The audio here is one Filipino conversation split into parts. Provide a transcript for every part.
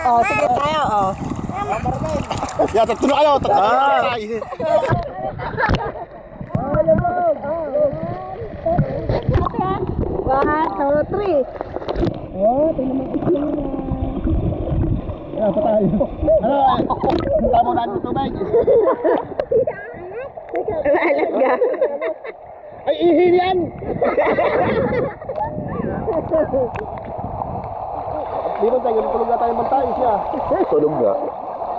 Oh, sige tayo, oh. Ya, tatlo na kayo. Tatlo na kayo. One, two, three. Oh, tingnan mo ito. Ayan, pa tayo. Ano? Tamo na ito, Mike. Alat ka. Ay, ihin yan! Di ba tayo, tulog na tayo magtayo siya. Tulog nga.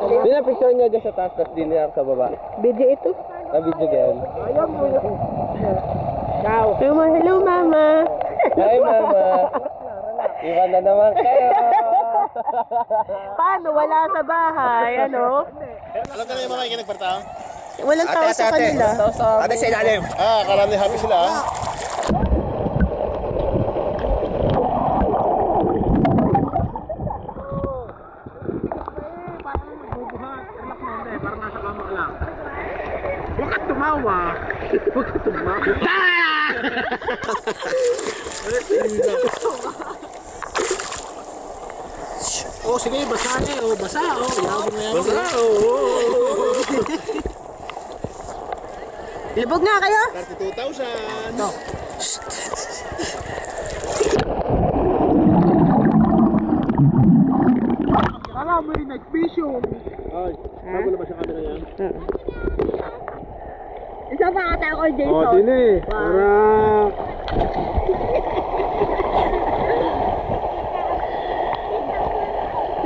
Hindi na picture niya dyan sa taas, tapos din niya sa baba. Video ito. Video yan. Ayaw mo yun. Hello, mama. Hi, mama. Iwan na naman kayo. Paano? Wala sa bahay, ano? Alam ka na yung mga ikinag nagpartang? Walang tao sa kanila. Ate sa ilalim. Ah, karami happy sila ah. Huwag ka tumawa. Huwag ka tumawa. Oh, sige, basa na eh. Oh, basa. Oh, yabang na yan. Basta, oo. Libog nga kayo? 32,000. No. Kala mo yung nag-vision. Ay, bago na ba siya camera yan? Isa pa kata ko, Jason. Oh, din eh. Para...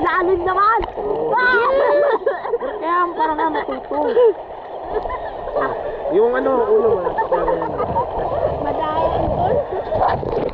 Lalim naman! Kaya parang nga matuto. Yung ano, ulo mo. Madayan ko.